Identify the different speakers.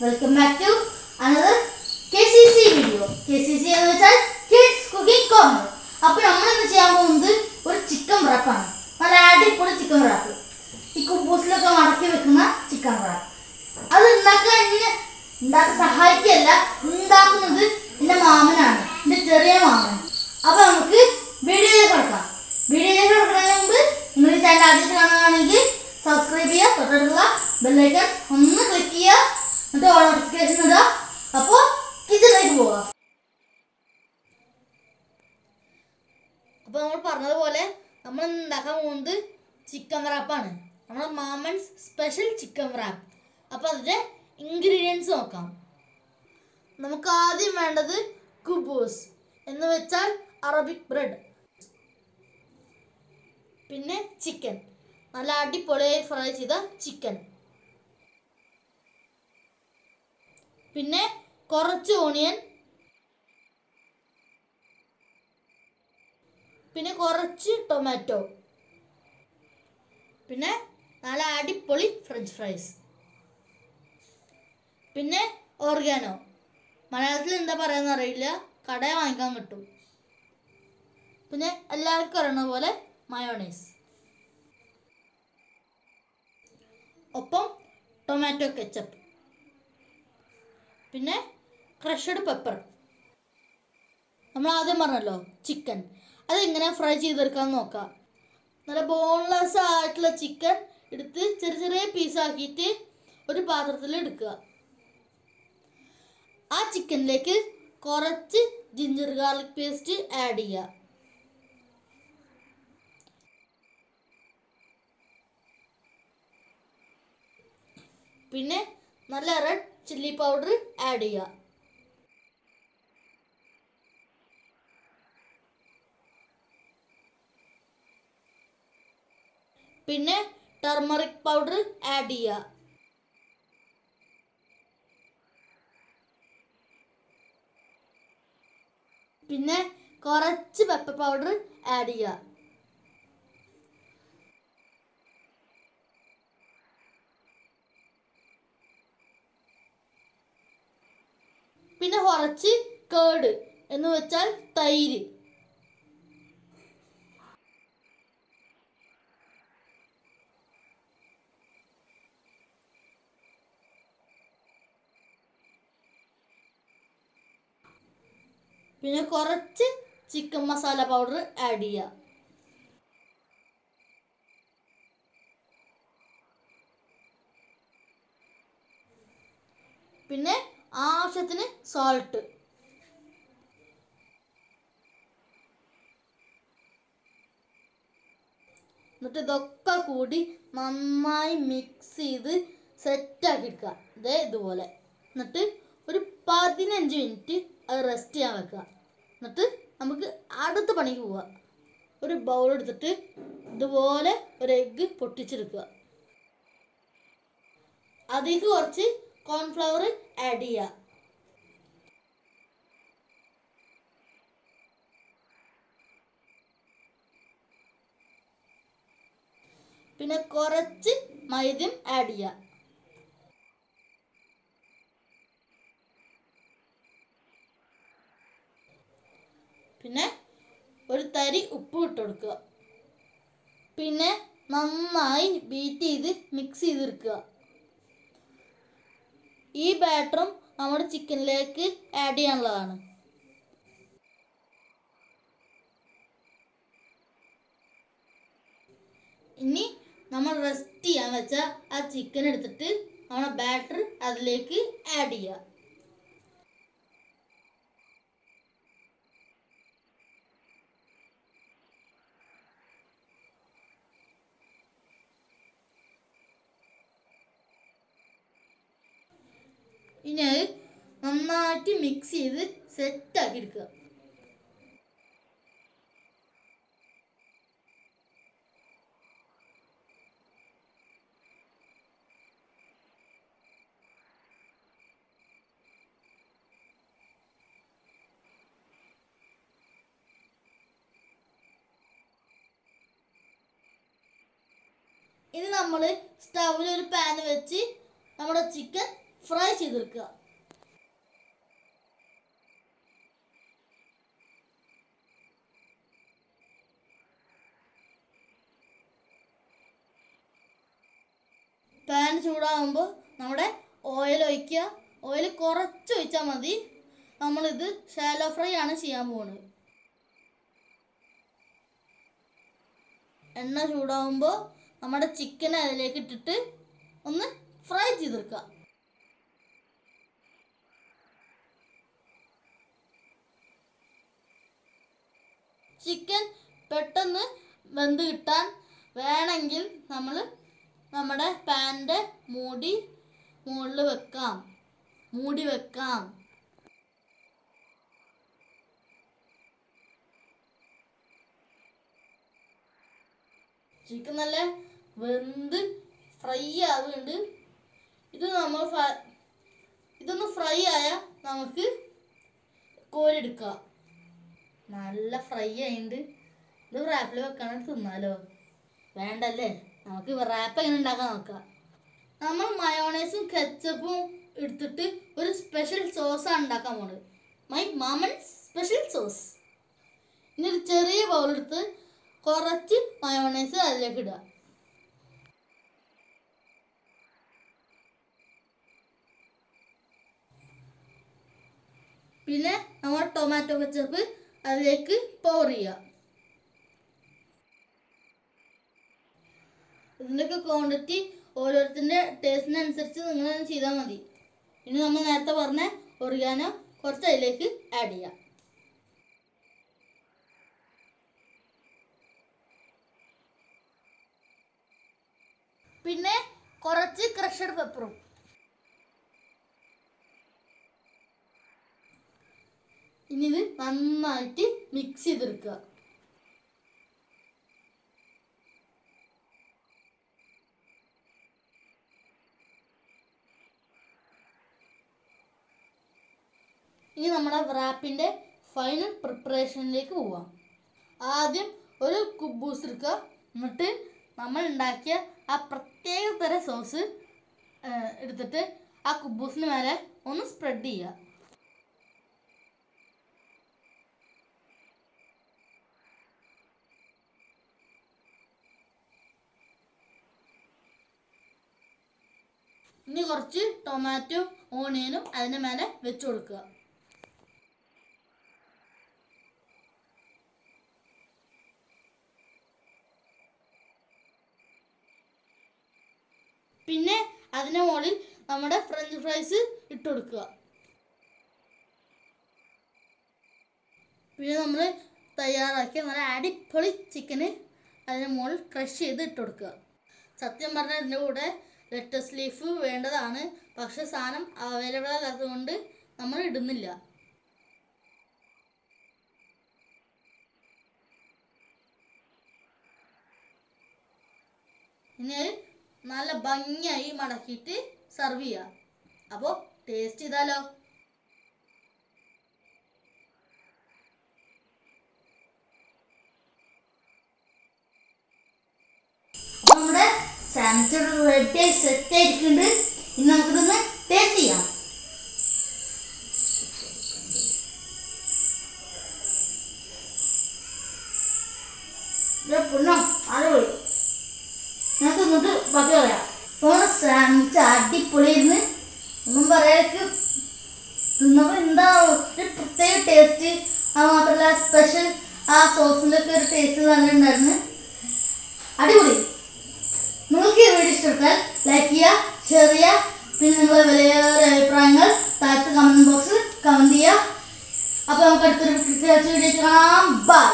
Speaker 1: Welcome back to another KCC video. KCC എന്ന് വെച്ചാൽ Kids Cooking Corner. അപ്പോൾ നമ്മൾ ഇന്ന് ചെയ്യാൻ പോകുന്നത് ഒരു ചിക്കൻ wrap ആണ്. നല്ല അടിപൊളി ചിക്കൻ wrap. ഈ കുബൂസിലൊക്കെ മടക്കി വെക്കുന്ന ചിക്കൻ wrap. അത് ഉണ്ടാക്കാൻ സഹായിക്കല്ല, ഉണ്ടാക്കുന്നത് എൻ്റെ മാമനാണ്, എൻ്റെ ചെറിയ മാമൻ. അപ്പോൾ നമുക്ക് വീഡിയോയിലേക്ക് കിടക്കാം. വീഡിയോയിലേക്ക് കിടക്കുന്നതിന് മുമ്പ് നിങ്ങൾ ഈ ചാനൽ ആദ്യമായിട്ട് കാണുകയാണെങ്കിൽ സബ്സ്ക്രൈബ് ചെയ്യുക, തൊട്ടടുത്തുള്ള ബെല്ലൈക്കൺ ഒന്ന് ക്ലിക്ക് ചെയ്യുക, എന്നിട്ട് ഓൾ നോട്ടിഫിക്കേഷൻ ഇടുക. അപ്പോൾ കിച്ചണിലേക്ക് പോവുക. അപ്പോൾ നമ്മൾ പറഞ്ഞതുപോലെ നമ്മൾ ഉണ്ടാക്കാൻ പോകുന്നത് ചിക്കൻ റാപ്പാണ്. നമ്മുടെ മാമൻസ് സ്പെഷ്യൽ ചിക്കൻ റാപ്പ്. അപ്പോൾ അതിൻ്റെ ഇൻഗ്രീഡിയൻസ് നോക്കാം. നമുക്ക് ആദ്യം വേണ്ടത് കുബൂസ് എന്ന് വെച്ചാൽ അറബിക് ബ്രെഡ്, പിന്നെ ചിക്കൻ, നല്ല അടിപൊളിയായി ഫ്രൈ ചെയ്ത ചിക്കൻ, പിന്നെ കുറച്ച് ഓണിയൻ, പിന്നെ കുറച്ച് ടൊമാറ്റോ, പിന്നെ നല്ല അടിപൊളി ഫ്രഞ്ച് ഫ്രൈസ്, പിന്നെ ഓർഗാനോ. മലയാളത്തിൽ എന്താ പറയുക അറിയില്ല, കടയിൽ വാങ്ങിക്കാൻ കിട്ടും. പിന്നെ എല്ലാവർക്കും അറിയുന്ന പോലെ മയോണൈസ്, ഒപ്പം ടൊമാറ്റോ കെച്ചപ്പ്, പിന്നെ ക്രഷ്ഡ് പെപ്പർ. നമ്മൾ ആദ്യം പറഞ്ഞല്ലോ ചിക്കൻ, അതെങ്ങനെ ഫ്രൈ ചെയ്തെടുക്കാമെന്ന് നോക്കാം. നല്ല ബോൺലെസ് ആയിട്ടുള്ള ചിക്കൻ എടുത്ത് ചെറിയ ചെറിയ പീസാക്കിയിട്ട് ഒരു പാത്രത്തിൽ എടുക്കുക. ആ ചിക്കനിലേക്ക് കുറച്ച് ജിഞ്ചർ ഗാർലിക് പേസ്റ്റ് ആഡ് ചെയ്യുക. പിന്നെ നല്ല റെഡ് ചില്ലി പൗഡർ ആഡ് ചെയ്യുക. പിന്നെ ടർമറിക് പൗഡർ ആഡ് ചെയ്യുക. പിന്നെ കുറച്ച് പെപ്പർ പൗഡർ ആഡ് ചെയ്യുക. പിന്നെ കുറച്ച് കേർഡ് എന്ന് വെച്ചാൽ തൈര്. പിന്നെ കുറച്ച് ചിക്കൻ മസാല പൗഡർ ആഡ് ചെയ്യുക. പിന്നെ ആവശ്യത്തിന് സോൾട്ട്. എന്നിട്ട് ഇതൊക്കെ കൂടി നന്നായി മിക്സ് ചെയ്ത് സെറ്റാക്കി എടുക്കുക. ഇതുപോലെ. എന്നിട്ട് ഒരു 15 മിനിറ്റ് അത് റെസ്റ്റ് ചെയ്യാൻ വെക്കുക. എന്നിട്ട് നമുക്ക് അടുത്ത പണിക്ക് പോവുക. ഒരു ബൗൾ എടുത്തിട്ട് ഇതുപോലെ ഒരു എഗ്ഗ് പൊട്ടിച്ചെടുക്കുക. അതിലേക്ക് കുറച്ച് കോൺഫ്ലവർ ആഡ് ചെയ്യുക. പിന്നെ കുറച്ച് മൈദയും ആഡ് ചെയ്യുക. പിന്നെ ഒരു തരി ഉപ്പ് ഇട്ട് കൊടുക്കുക. പിന്നെ നന്നായി ബീറ്റ് ചെയ്ത് മിക്സ് ചെയ്തെടുക്കുക. ഈ ബാറ്ററും നമ്മുടെ ചിക്കനിലേക്ക് ആഡ് ചെയ്യാനുള്ളതാണ്. ഇനി നമ്മൾ റെസ്റ്റ് ചെയ്യാൻ വെച്ച ആ ചിക്കൻ എടുത്തിട്ട് നമ്മുടെ ബാറ്റർ അതിലേക്ക് ആഡ് ചെയ്യുക. ഇനി അത് നന്നായിട്ട് മിക്സ് ചെയ്ത് സെറ്റാക്കി എടുക്കുക. ഇനി നമ്മൾ സ്റ്റൗവിൽ ഒരു പാൻ വെച്ച് നമ്മുടെ ചിക്കൻ ഫ്രൈ ചെയ്തെടുക്കുക. പാൻ ചൂടാകുമ്പോൾ നമ്മുടെ ഓയിൽ ഒഴിക്കുക. ഓയിൽ കുറച്ച് ഒഴിച്ചാൽ മതി. നമ്മളിത് ഷാലോ ഫ്രൈ ആണ് ചെയ്യാൻ പോകുന്നത്. എണ്ണ ചൂടാകുമ്പോൾ നമ്മുടെ ചിക്കൻ അതിലേക്ക് ഇട്ടിട്ട് ഒന്ന് ഫ്രൈ ചെയ്തെടുക്കുക. ചിക്കൻ പെട്ടെന്ന് വെന്ത് കിട്ടാൻ വേണമെങ്കിൽ നമ്മൾ നമ്മുടെ പാനിൻ്റെ മുകളിൽ മൂടി വെക്കാം. ചിക്കൻ നല്ല വെന്ത് ഫ്രൈ ആവുന്നുണ്ട്. ഇതൊന്ന് ഫ്രൈ ആയാൽ നമുക്ക് കോരിയെടുക്കാം. നല്ല ഫ്രൈ ആയിട്ടുണ്ട്. ഇത് റാപ്പിൽ വെക്കാനായിട്ട് തിന്നാലോ? വേണ്ടല്ലേ? നമുക്ക് റാപ്പ് എങ്ങനെ ഉണ്ടാക്കാൻ നോക്കാം. നമ്മൾ മയോണൈസും കെച്ചപ്പും എടുത്തിട്ട് ഒരു സ്പെഷ്യൽ സോസാണ് ഉണ്ടാക്കാൻ പോകുന്നത്. മൈ മാമൻസ് സ്പെഷ്യൽ സോസ്. ഇനി ഒരു ചെറിയ ബൗളെടുത്ത് കുറച്ച് മയോണൈസ് അതിലേക്ക് ഇടുക. പിന്നെ നമ്മൾ ടൊമാറ്റോ കെച്ചപ്പ് അതിലേക്ക് പൗർ ചെയ്യുക. ഇതിൻ്റെയൊക്കെ ക്വാണ്ടിറ്റി ഓരോരുത്തരുടെ ടേസ്റ്റിനനുസരിച്ച് നിങ്ങൾ തന്നെ ചെയ്താൽ മതി. ഇനി നമ്മൾ നേരത്തെ പറഞ്ഞ ഒറിഗാനോ കുറച്ച് അതിലേക്ക് ആഡ് ചെയ്യാം. പിന്നെ കുറച്ച് ക്രഷഡ് പെപ്പറും. ഇനി ഇത് നന്നായിട്ട് മിക്സ് ചെയ്തെടുക്കുക. ഇനി നമ്മുടെ റാപ്പിൻ്റെ ഫൈനൽ പ്രിപ്പറേഷനിലേക്ക് പോവാം. ആദ്യം ഒരു കുബൂസ് എടുക്കുക. എന്നിട്ട് നമ്മൾ ഉണ്ടാക്കിയ ആ പ്രത്യേക തരം സോസ് എടുത്തിട്ട് ആ കുബൂസിന് മേലെ ഒന്ന് സ്പ്രെഡ് ചെയ്യുക. ഇനി കുറച്ച് ടൊമാറ്റോ ഓണിയനും അതിന് മേലെ വെച്ച് കൊടുക്കുക. പിന്നെ അതിന് മുകളിൽ നമ്മുടെ ഫ്രഞ്ച് ഫ്രൈസ് ഇട്ട് കൊടുക്കുക. പിന്നെ നമ്മൾ തയ്യാറാക്കിയ നല്ല അടിപൊളി ചിക്കന് അതിന് മുകളിൽ ക്രഷ് ചെയ്ത് ഇട്ട് കൊടുക്കുക. സത്യം പറഞ്ഞാൽ ഇതിൻ്റെ കൂടെ ലെറ്റസ് ലീഫ് വേണ്ടതാണ്. പക്ഷെ സാധനം അവൈലബിൾ അല്ലാത്തതുകൊണ്ട് നമ്മൾ ഇടുന്നില്ല. ഇനി നല്ല ഭംഗിയായി മടക്കിയിട്ട് സെർവ് ചെയ്യുക. അപ്പോൾ ടേസ്റ്റ് ചെയ്താലോ? നമ്മുടെ സാൻഡ്വിച്ച് റെഡി സെറ്റ് ആയിട്ടുണ്ട്. ഇനി നമുക്കിതൊന്ന് ടേസ്റ്റ് ചെയ്യാം. പൊണ്ണോ അടിപൊളി. ഞാൻ തിന്നിട്ട് ബാക്കി പറയാം. അപ്പോൾ സാൻഡ്വിച്ച് അടിപൊളിയായിരുന്നു. ഒന്നും പറയാക്ക് തിന്നപ്പോൾ എന്താ ഒരു പ്രത്യേക ടേസ്റ്റ്. അത് മാത്രമല്ല സ്പെഷ്യൽ ആ സോസിൻ്റെ ഒക്കെ ഒരു ടേസ്റ്റ് നല്ല ഉണ്ടായിരുന്നു. അടിപൊളി. നിങ്ങൾക്ക് ഈ വീഡിയോ ഇഷ്ടപ്പെട്ടാൽ ലൈക്ക് ചെയ്യുക, ഷെയർ ചെയ്യുക. പിന്നെ നിങ്ങളുടെ വിലയേറിയ അഭിപ്രായങ്ങൾ താഴത്ത് കമൻറ്റ് ബോക്സിൽ കമൻറ്റ് ചെയ്യുക. അപ്പോൾ നമുക്ക് അടുത്തൊരു വീഡിയോ കാണാം. ബൈ.